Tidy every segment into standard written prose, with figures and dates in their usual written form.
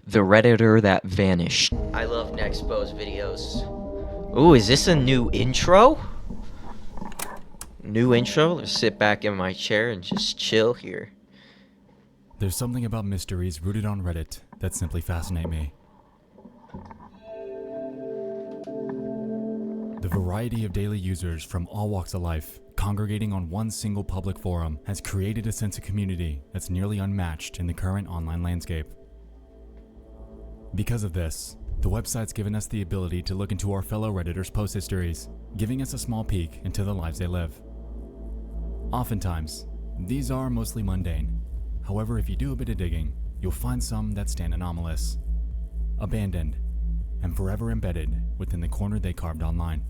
The Redditor that vanished. I love Nexpo's videos. Ooh, is this a new intro? New intro? Let's sit back in my chair and just chill here. There's something about mysteries rooted on Reddit that simply fascinate me. The variety of daily users from all walks of life congregating on one single public forum has created a sense of community that's nearly unmatched in the current online landscape. Because of this, the website's given us the ability to look into our fellow Redditors' post histories, giving us a small peek into the lives they live. Oftentimes, these are mostly mundane. However, if you do a bit of digging, you'll find some that stand anomalous, abandoned, and forever embedded within the corner they carved online.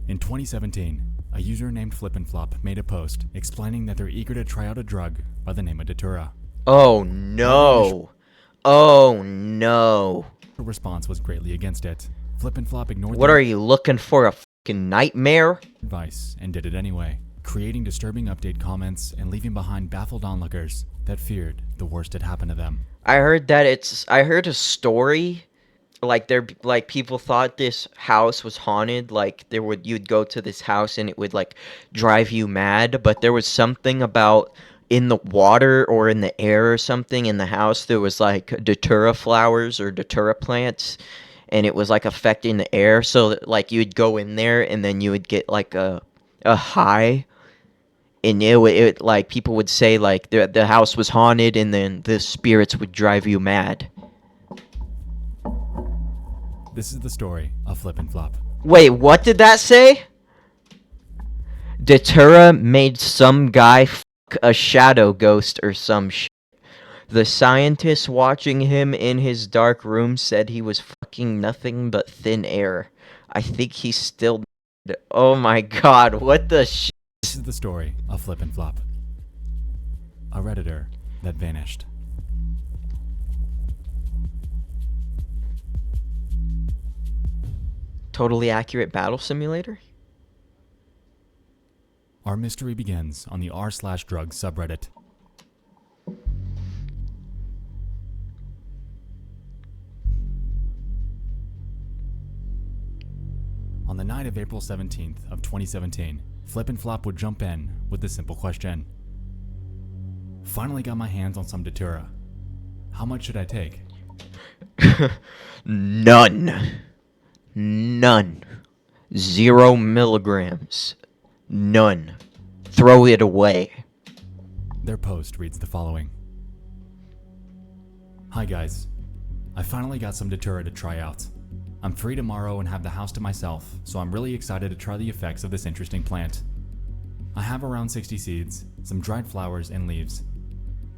In 2017, a user named Flip&Flop made a post explaining that they're eager to try out a drug by the name of Datura. Oh no! Oh no! The response was greatly against it. Flip&Flop ignored What are you looking for, a fucking nightmare? Advice and did it anyway, creating disturbing update comments and leaving behind baffled onlookers that feared the worst had happened to them. I heard a story, like people thought this house was haunted, you'd go to this house and it would like drive you mad, but there was something about in the water or in the air or something in the house, there was like datura flowers or datura plants, and it was like affecting the air, so that, like you'd go in there and then you would get like a high. And it like people would say like the house was haunted, and then the spirits would drive you mad. This is the story of Flip&Flop. Wait, what did that say? Datura made some guy fuck a shadow ghost or some shit. The scientist watching him in his dark room said he was fucking nothing but thin air. I think he's still dead. Oh my god, what the shit? This is the story of Flip&Flop, a Redditor that vanished. Totally accurate battle simulator? Our mystery begins on the r/drugs subreddit. On the night of April 17th of 2017, Flip&Flop would jump in with the simple question. Finally got my hands on some Datura. How much should I take? None. 0 milligrams. None. Throw it away. Their post reads the following. Hi guys. I finally got some Datura to try out. I'm free tomorrow and have the house to myself, so I'm really excited to try the effects of this interesting plant. I have around 60 seeds, some dried flowers, and leaves.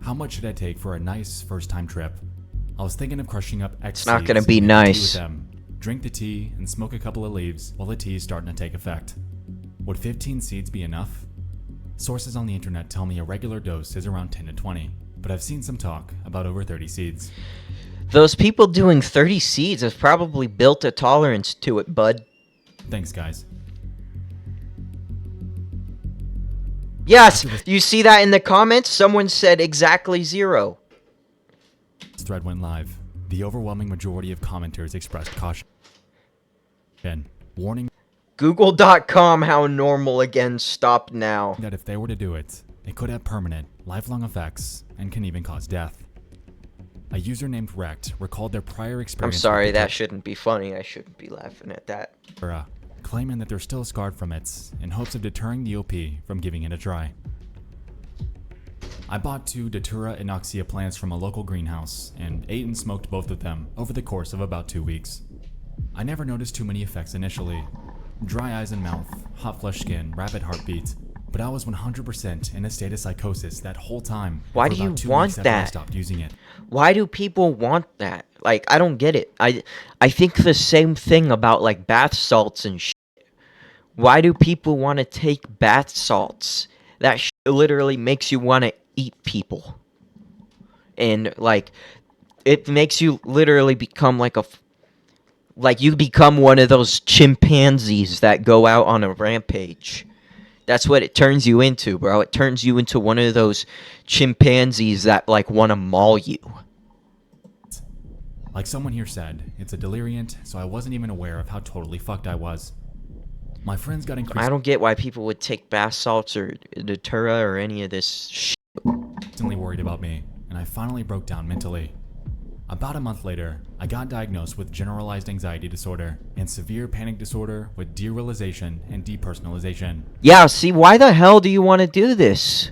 How much should I take for a nice first-time trip? I was thinking of crushing up X It's not seeds gonna be and making tea nice. with them, drink the tea, and smoke a couple of leaves while the tea is starting to take effect. Would 15 seeds be enough? Sources on the internet tell me a regular dose is around 10 to 20, but I've seen some talk about over 30 seeds. Those people doing 30 seeds have probably built a tolerance to it, bud. Thanks, guys. Yes, you see that in the comments? Someone said exactly 0. This thread went live. The overwhelming majority of commenters expressed caution. Warning Google.com how normal again, stop now. that if they were to do it, it could have permanent, lifelong effects and can even cause death. A user named Rect recalled their prior I'm experience. sorry, with that shouldn't be funny. I shouldn't be laughing at that. Datura, claiming that they're still scarred from it in hopes of deterring the OP from giving it a try. I bought 2 Datura inoxia plants from a local greenhouse and ate and smoked both of them over the course of about 2 weeks. I never noticed too many effects initially. Dry eyes and mouth, hot flush skin, rapid heartbeat, but I was 100% in a state of psychosis that whole time. Why for do you about 2 want weeks after I that? stopped using it. Why do people want that? Like, I don't get it. I think the same thing about like bath salts and shit. Why do people want to take bath salts? That shit literally makes you want to eat people. And like, it makes you literally become like you become one of those chimpanzees that go out on a rampage. That's what it turns you into, bro. It turns you into one of those chimpanzees that, like, want to maul you. Like someone here said, it's a deliriant, so I wasn't even aware of how totally fucked I was. My friends got I increasingly don't get why people would take bath salts or Datura or any of this shit. worried about me, and I finally broke down mentally. About a month later, I got diagnosed with generalized anxiety disorder and severe panic disorder with derealization and depersonalization. Yeah, see, why the hell do you want to do this?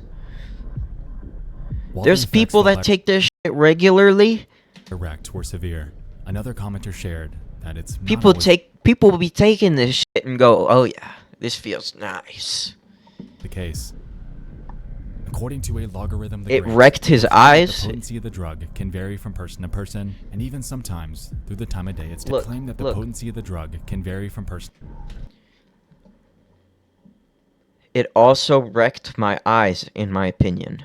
While the There's effects people felt that take this shit regularly. direct were severe. Another commenter shared that it's not People always people will be taking this shit and go, "Oh yeah, this feels nice." the case. According to a logarithm, the It great, wrecked his they claim that eyes. The potency of the drug can vary from person to person, and even sometimes through the time of day. It's to Look, claim that the look. potency of the drug can vary from person. It also wrecked my eyes, in my opinion.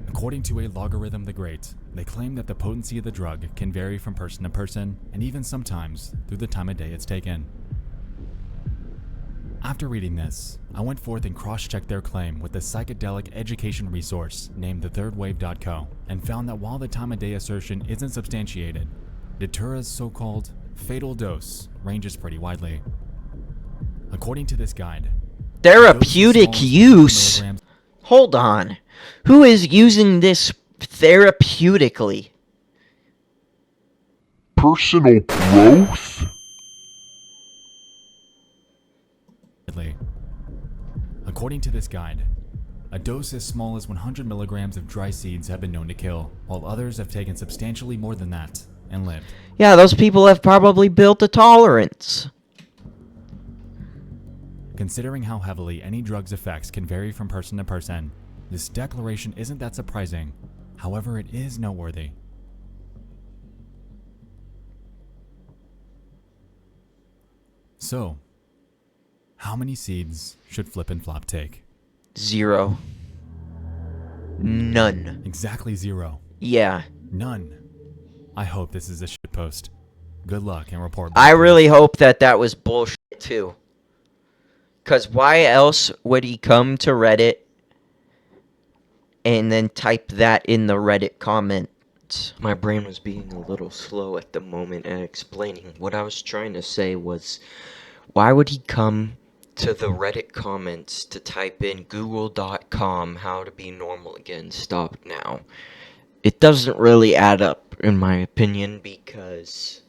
According to a logarithm, the great, they claim that the potency of the drug can vary from person to person, and even sometimes through the time of day it's taken. After reading this, I went forth and cross-checked their claim with the psychedelic education resource named thethirdwave.co and found that while the time of day assertion isn't substantiated, Datura's so-called fatal dose ranges pretty widely. According to this guide, Therapeutic the dose is use? 100 milligrams. Hold on. Who is using this therapeutically? Personal growth? According to this guide, a dose as small as 100 milligrams of dry seeds have been known to kill, while others have taken substantially more than that and lived. Yeah, those people have probably built a tolerance. Considering how heavily any drug's effects can vary from person to person, this declaration isn't that surprising. However, it is noteworthy. So, how many seeds should Flip and Flop take? 0. None. Exactly 0. Yeah. None. I hope this is a shitpost. Good luck and report back. I really hope that was bullshit too. Cause why else would he come to Reddit and then type that in the Reddit comments? My brain was being a little slow at the moment at explaining. What I was trying to say was, why would he come to the Reddit comments to type in google.com how to be normal again, stop now? It doesn't really add up, in my opinion, because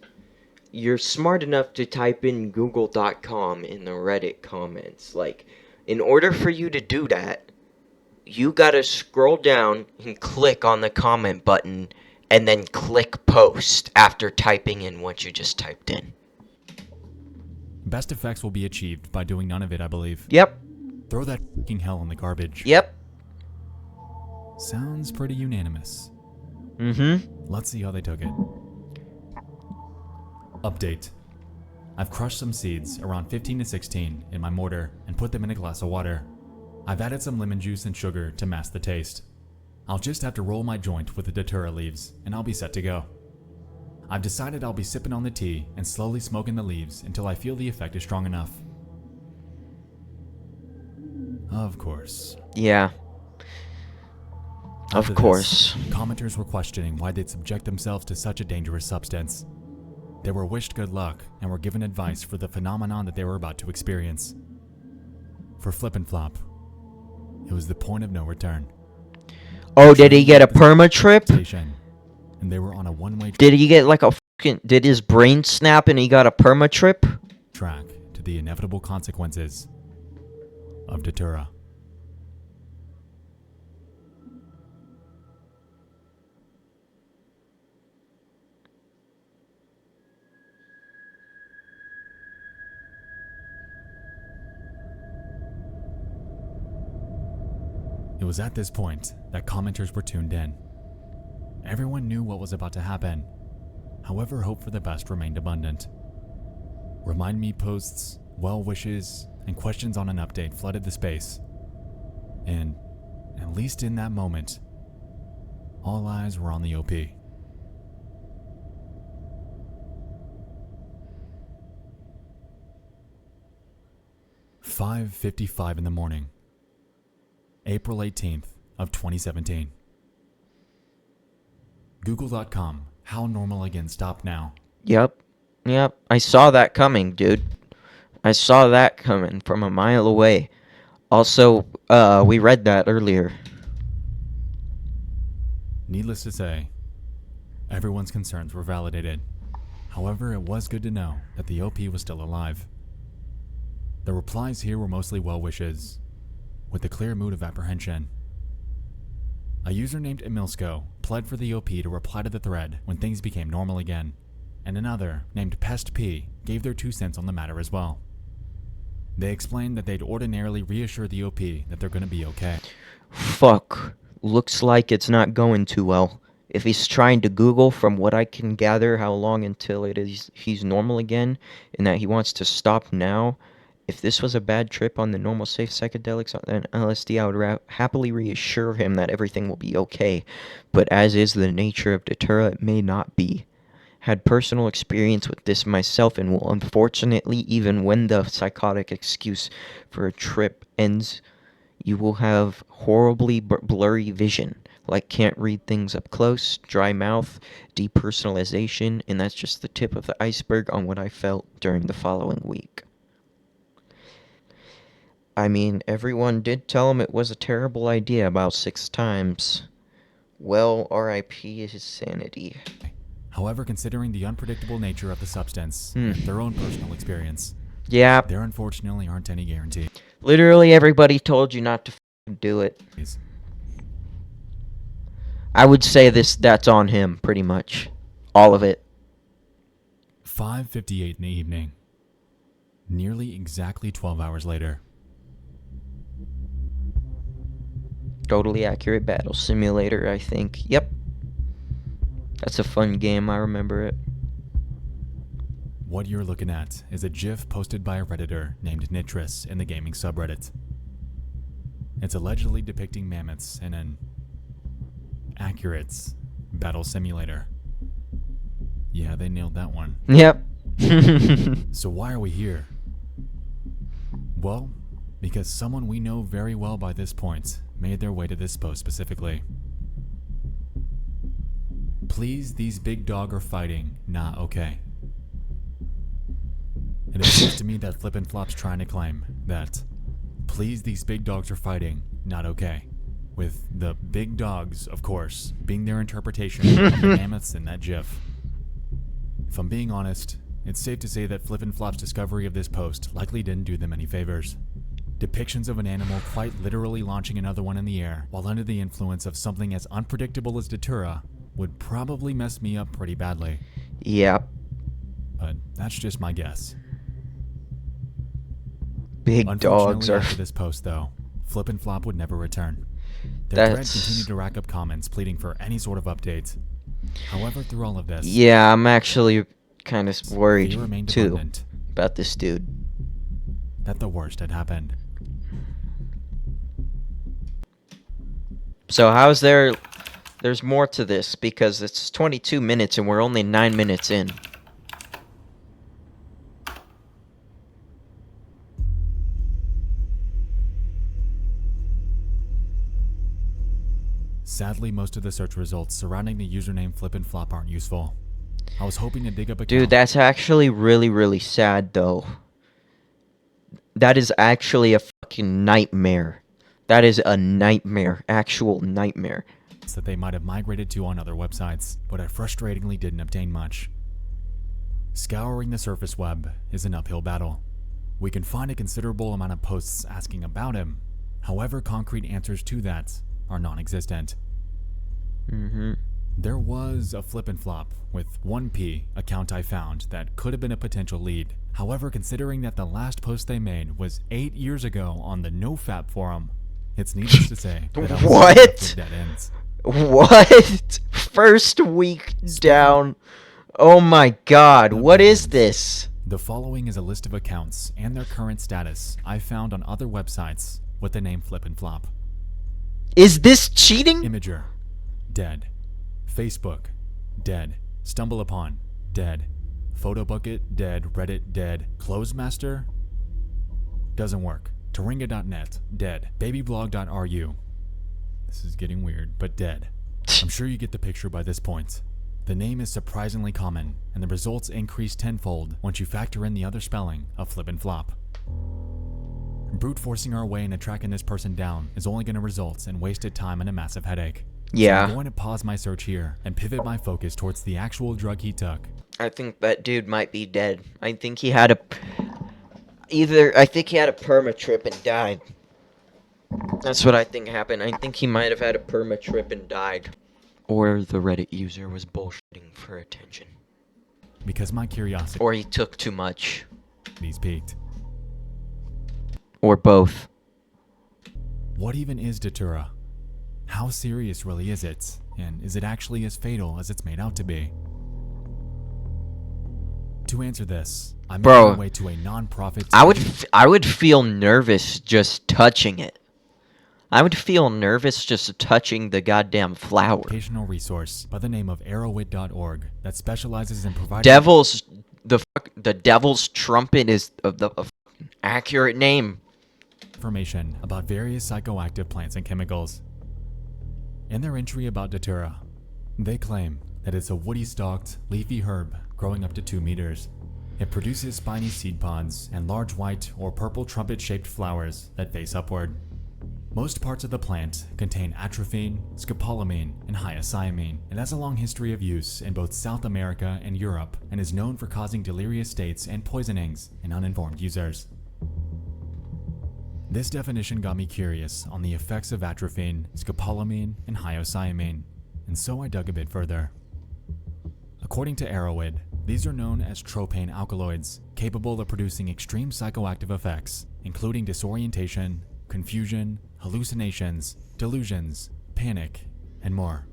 you're smart enough to type in google.com in the Reddit comments. Like, in order for you to do that, you gotta scroll down and click on the comment button and then click post after typing in what you just typed in. Best effects will be achieved by doing none of it, I believe. Yep. Throw that fucking hell in the garbage. Yep. Sounds pretty unanimous. Mm-hmm. Let's see how they took it. Update. I've crushed some seeds, around 15 to 16, in my mortar and put them in a glass of water. I've added some lemon juice and sugar to mask the taste. I'll just have to roll my joint with the datura leaves and I'll be set to go. I've decided I'll be sipping on the tea and slowly smoking the leaves until I feel the effect is strong enough. Of course. Yeah. After Of course. this, commenters were questioning why they'd subject themselves to such a dangerous substance. They were wished good luck and were given advice for the phenomenon that they were about to experience. For Flip and Flop, it was the point of no return. Oh, did he get a perma trip? Station, and they were on a one-way Did he get like a fucking... Did his brain snap and he got a perma trip? track to the inevitable consequences of Datura. It was at this point that commenters were tuned in. Everyone knew what was about to happen. However, hope for the best remained abundant. Remind me posts, well wishes, and questions on an update flooded the space. And, at least in that moment, all eyes were on the OP. "5:55 in the morning, April 18th of 2017. Google.com How normal again stopped now. Yep. Yep. I saw that coming, dude. I saw that coming from a mile away. Also, we read that earlier. Needless to say, everyone's concerns were validated. However, it was good to know that the OP was still alive. The replies here were mostly well wishes, with a clear mood of apprehension. A user named Emilsko pled for the OP to reply to the thread when things became normal again, and another named Pest P gave their 2 cents on the matter as well. They explained that they'd ordinarily reassure the OP that they're gonna be okay. Fuck. Looks like it's not going too well. If he's trying to Google, from what I can gather, how long until he's normal again, and that he wants to stop now. If this was a bad trip on the normal safe psychedelics and LSD, I would happily reassure him that everything will be okay. But as is the nature of Datura, it may not be. Had personal experience with this myself, and will unfortunately, even when the psychotic excuse for a trip ends, you will have horribly blurry vision, like can't read things up close, dry mouth, depersonalization, and that's just the tip of the iceberg on what I felt during the following week. I mean, everyone did tell him it was a terrible idea about 6 times. Well, RIP his sanity. However, considering the unpredictable nature of the substance and their own personal experience, Yeah, there unfortunately aren't any guarantees. literally everybody told you not to do it. I would say that's on him, pretty much. All of it. 5:58 in the evening. Nearly exactly 12 hours later. Totally accurate battle simulator, I think. Yep. That's a fun game, I remember it. What you're looking at is a GIF posted by a Redditor named Nitris in the gaming subreddit. It's allegedly depicting mammoths in an accurate battle simulator. Yeah, they nailed that one. Yep. So why are we here? Well, because someone we know very well by this point made their way to this post specifically. Please, these big dog are fighting, not okay. It appears to me that Flip and Flop's trying to claim that, please, these big dogs are fighting, not okay. With the big dogs, of course, being their interpretation of the mammoths in that GIF. If I'm being honest, it's safe to say that Flip and Flop's discovery of this post likely didn't do them any favors. Depictions of an animal quite literally launching another one in the air while under the influence of something as unpredictable as Datura would probably mess me up pretty badly. Yep. But that's just my guess. Big dogs are... After this post, though, Flip and Flop would never return. Their thread continued to rack up comments pleading for any sort of update. However, through all of this... Yeah, I'm actually kind of worried, too, abundant about this dude. That the worst had happened. So there's more to this, because it's 22 minutes and we're only 9 minutes in. Sadly, most of the search results surrounding the username Flip and Flop aren't useful. I was hoping to dig up a... Dude, that's actually really, really sad, though. That is actually a fucking nightmare. That is a nightmare. Actual nightmare. That they might have migrated to on other websites, but I frustratingly didn't obtain much. Scouring the surface web is an uphill battle. We can find a considerable amount of posts asking about him. However, concrete answers to that are non-existent. There was a Flip and Flop with 1P account I found that could have been a potential lead. However, considering that the last post they made was 8 years ago on the NoFap forum, it's needless to say that I was What? dead ends. What? First week down. Oh my god, what is this? The following is a list of accounts and their current status I found on other websites with the name Flip and Flop. Is this cheating? Imager, dead. Facebook, dead. Stumble Upon, dead. Photobucket, dead. Reddit, dead. Closemaster, doesn't work. Taringa.net, dead. Babyblog.ru, this is getting weird, but dead. I'm sure you get the picture by this point. The name is surprisingly common, and the results increase tenfold once you factor in the other spelling of flip and flop. Brute forcing our way into tracking this person down is only going to result in wasted time and a massive headache. So Yeah. I'm going to pause my search here and pivot my focus towards the actual drug he took. I think that dude might be dead. I think he had a perma trip and died. That's what I think happened. I think he might have had a perma trip and died. Or the Reddit user was bullshitting for attention. Because my curiosity Or he took too much. is piqued. Or both. What even is Datura? How serious really is it? And is it actually as fatal as it's made out to be? To answer this, I made Bro, my way to a non-profit. I would feel nervous just touching it. I would feel nervous just touching the goddamn flower. educational resource by the name of arrowit.org that specializes in providing The devil's trumpet is a accurate name. information about various psychoactive plants and chemicals. In their entry about Datura, they claim that it's a woody-stalked, leafy herb growing up to 2 meters. It produces spiny seed pods and large white or purple trumpet-shaped flowers that face upward. Most parts of the plant contain atropine, scopolamine, and hyoscyamine. It has a long history of use in both South America and Europe and is known for causing delirious states and poisonings in uninformed users. This definition got me curious on the effects of atropine, scopolamine, and hyoscyamine, and so I dug a bit further. According to Arrowid, these are known as tropane alkaloids, capable of producing extreme psychoactive effects, including disorientation, confusion, hallucinations, delusions, panic, and more.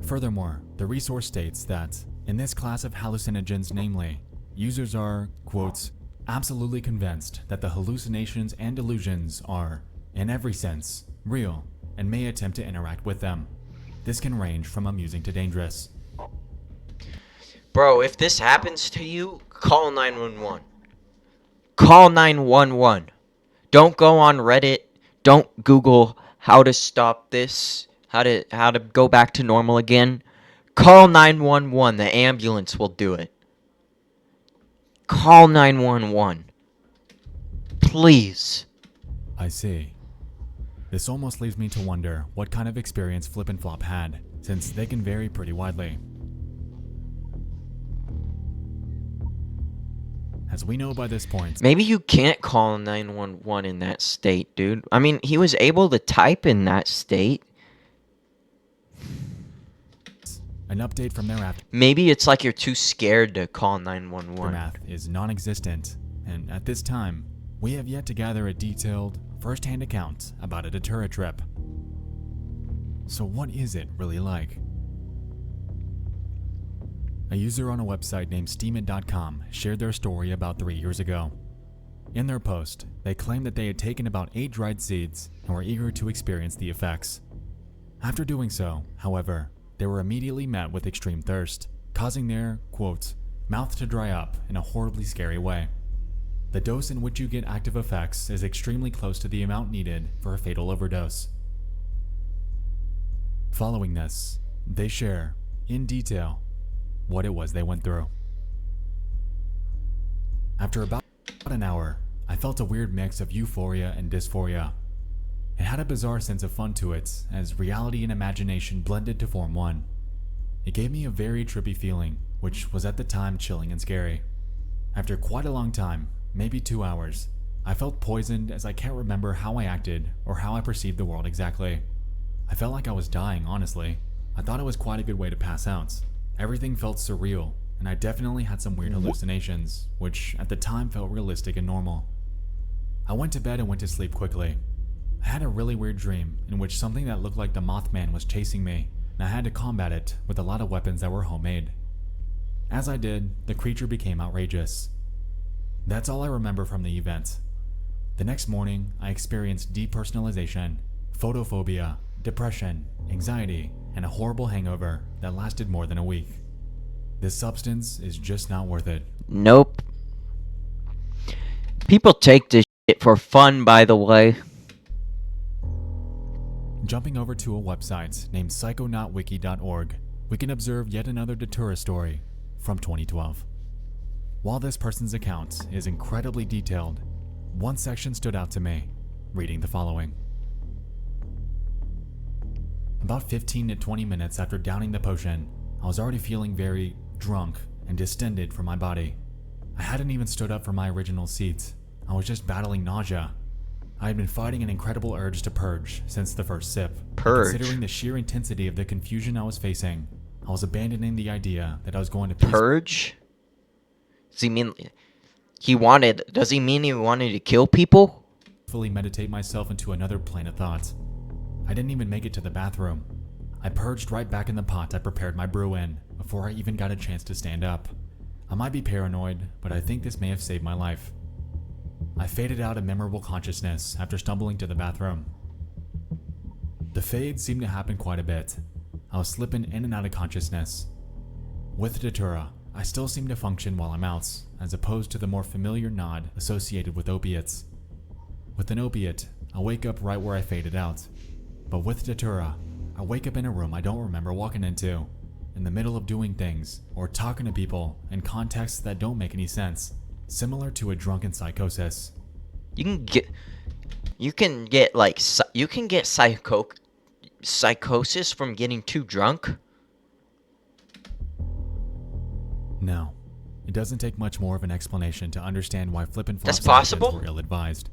Furthermore, the resource states that, in this class of hallucinogens namely, users are, quote, absolutely convinced that the hallucinations and delusions are, in every sense, real, and may attempt to interact with them. This can range from amusing to dangerous. Bro, if this happens to you, call 911. Call 911. Don't go on Reddit. Don't Google how to stop this, how to go back to normal again. Call 911. The ambulance will do it. Call 911. Please. I see. This almost leaves me to wonder what kind of experience Flip and Flop had, since they can vary pretty widely. As we know by this point, Maybe you can't call 911 in that state, dude. I mean, he was able to type in that state. an update from their Maybe it's like you're too scared to call 911. aftermath is non-existent, and at this time, we have yet to gather a detailed, first-hand account about a Datura trip. So what is it really like? A user on a website named steamit.com shared their story about 3 years ago. In their post, they claimed that they had taken about 8 dried seeds and were eager to experience the effects. After doing so, however, they were immediately met with extreme thirst, causing their, quote, mouth to dry up in a horribly scary way. The dose in which you get active effects is extremely close to the amount needed for a fatal overdose. Following this, they share, in detail, what it was they went through. After about an hour, I felt a weird mix of euphoria and dysphoria. It had a bizarre sense of fun to it, as reality and imagination blended to form one. It gave me a very trippy feeling, which was at the time chilling and scary. After quite a long time, maybe 2 hours, I felt poisoned as I can't remember how I acted or how I perceived the world exactly. I felt like I was dying, honestly. I thought it was quite a good way to pass out. Everything felt surreal, and I definitely had some weird hallucinations, which at the time felt realistic and normal. I went to bed and went to sleep quickly. I had a really weird dream in which something that looked like the Mothman was chasing me, and I had to combat it with a lot of weapons that were homemade. As I did, the creature became outrageous. That's all I remember from the event. The next morning, I experienced depersonalization, photophobia, depression, anxiety, and a horrible hangover that lasted more than a week. This substance is just not worth it. Nope. People take this shit for fun, by the way. Jumping over to a website named psychonautwiki.org, we can observe yet another Datura story from 2012. While this person's account is incredibly detailed, one section stood out to me, reading the following. About 15 to 20 minutes after downing the potion, I was already feeling very drunk and distended from my body. I hadn't even stood up from my original seat. I was just battling nausea. I had been fighting an incredible urge to purge since the first sip. Purge? Considering the sheer intensity of the confusion I was facing, I was abandoning the idea that I was going to Purge? Does he mean he wanted to kill people? peacefully meditate myself into another plane of thought. I didn't even make it to the bathroom. I purged right back in the pot I prepared my brew in before I even got a chance to stand up. I might be paranoid, but I think this may have saved my life. I faded out of memorable consciousness after stumbling to the bathroom. The fades seemed to happen quite a bit. I was slipping in and out of consciousness. With Datura, I still seem to function while I'm out, as opposed to the more familiar nod associated with opiates. With an opiate, I wake up right where I faded out. But with Datura, I wake up in a room I don't remember walking into, in the middle of doing things, or talking to people in contexts that don't make any sense, similar to a drunken psychosis. You can get psychosis from getting too drunk? No, it doesn't take much more of an explanation to understand why Flip and That's Flop's methods possible? were ill-advised.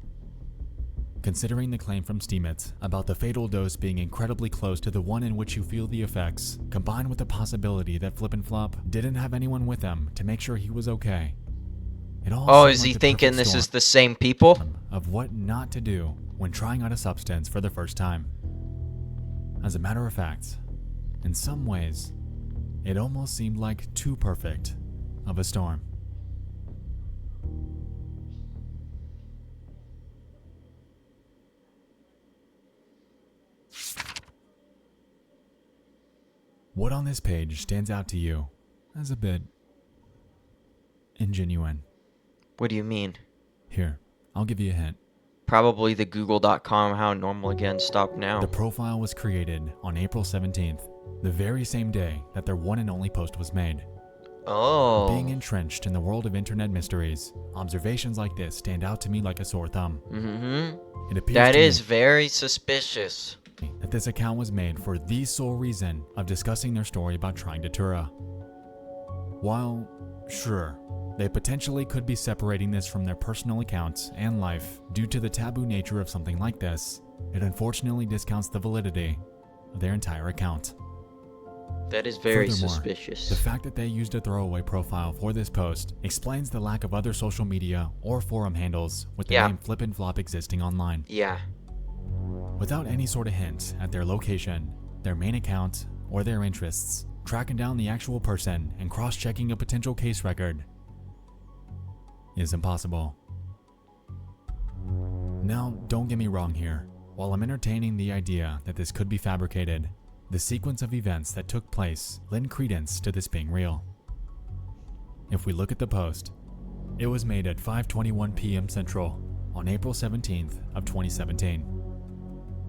Considering the claim from Steemit about the fatal dose being incredibly close to the one in which you feel the effects, combined with the possibility that Flip and Flop didn't have anyone with him to make sure he was okay. It all Oh, seemed is like he the thinking perfect this storm is the same people? of what not to do when trying out a substance for the first time. As a matter of fact, in some ways, it almost seemed like too perfect of a storm. What on this page stands out to you as a bit ingenuine? What do you mean? Here, I'll give you a hint. Probably the google.com how normal again stop now. The profile was created on April 17th, the very same day that their one and only post was made. Oh. Being entrenched in the world of internet mysteries, observations like this stand out to me like a sore thumb. Mm-hmm. It appears That to is me very suspicious. that this account was made for the sole reason of discussing their story about trying Datura. While, sure, they potentially could be separating this from their personal accounts and life due to the taboo nature of something like this, it unfortunately discounts the validity of their entire account. That is very Furthermore, suspicious. the fact that they used a throwaway profile for this post explains the lack of other social media or forum handles with the Yeah. name Flip and Flop existing online. Yeah. Without any sort of hint at their location, their main account, or their interests, tracking down the actual person and cross-checking a potential case record is impossible. Now, don't get me wrong here. While I'm entertaining the idea that this could be fabricated, the sequence of events that took place lend credence to this being real. If we look at the post, it was made at 5:21 p.m. Central on April 17th of 2017.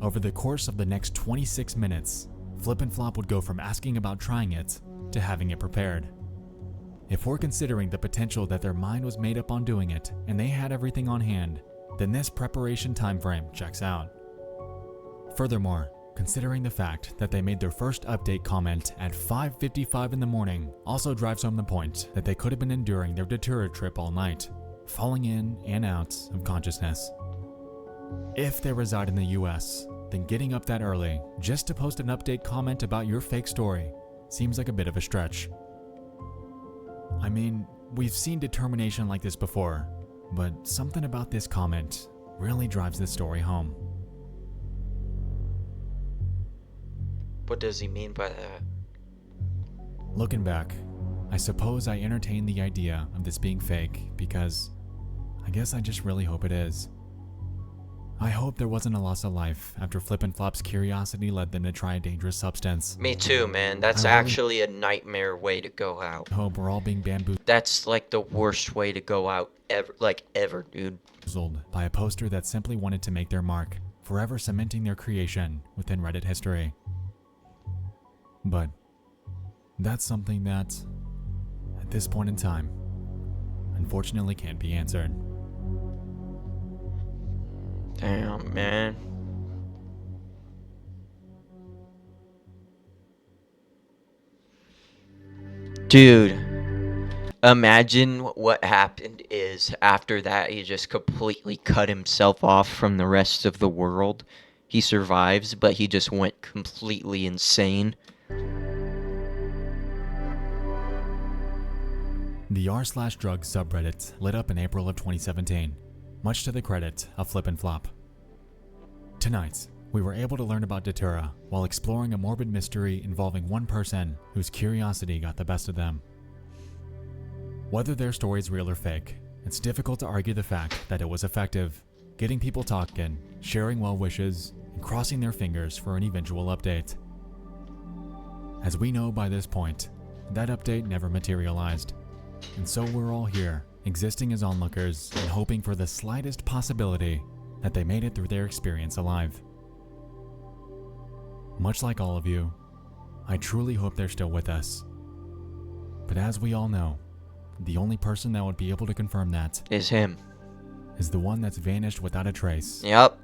Over the course of the next 26 minutes, Flip and Flop would go from asking about trying it to having it prepared. If we're considering the potential that their mind was made up on doing it and they had everything on hand, then this preparation timeframe checks out. Furthermore, considering the fact that they made their first update comment at 5:55 in the morning also drives home the point that they could have been enduring their Datura trip all night, falling in and out of consciousness. If they reside in the US, then getting up that early just to post an update comment about your fake story seems like a bit of a stretch. I mean, we've seen determination like this before, but something about this comment really drives this story home. What does he mean by that? Looking back, I suppose I entertain the idea of this being fake because I guess I just really hope it is. I hope there wasn't a loss of life after Flip and Flop's curiosity led them to try a dangerous substance. Me too, man. That's I really- actually a nightmare way to go out. I hope we're all being bamboozled That's like the worst way to go out ever, dude. by a poster that simply wanted to make their mark, forever cementing their creation within Reddit history. But That's something that, at this point in time, unfortunately can't be answered. Damn, man. Dude, imagine what happened is after that he just completely cut himself off from the rest of the world. He survives, but he just went completely insane. The r/drugs subreddit lit up in April of 2017, much to the credit of Flip and Flop. Tonight, we were able to learn about Datura while exploring a morbid mystery involving one person whose curiosity got the best of them. Whether their story is real or fake, it's difficult to argue the fact that it was effective, getting people talking, sharing well wishes, and crossing their fingers for an eventual update. As we know by this point, that update never materialized, and so we're all here, existing as onlookers and hoping for the slightest possibility that they made it through their experience alive. Much like all of you, I truly hope they're still with us. But as we all know, the only person that would be able to confirm that Is him. is the one that's vanished without a trace Yep.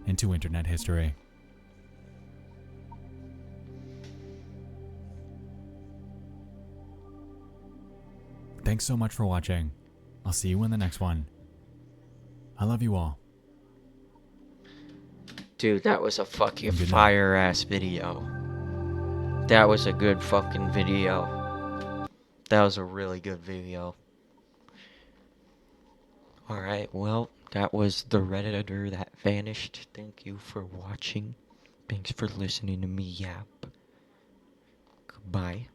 into internet history. Thanks so much for watching. I'll see you in the next one. I love you all. Dude, that was a fucking Good night. fire-ass video. That was a good fucking video. That was a really good video. Alright, well, that was the Redditor that vanished. Thank you for watching. Thanks for listening to me yap. Goodbye.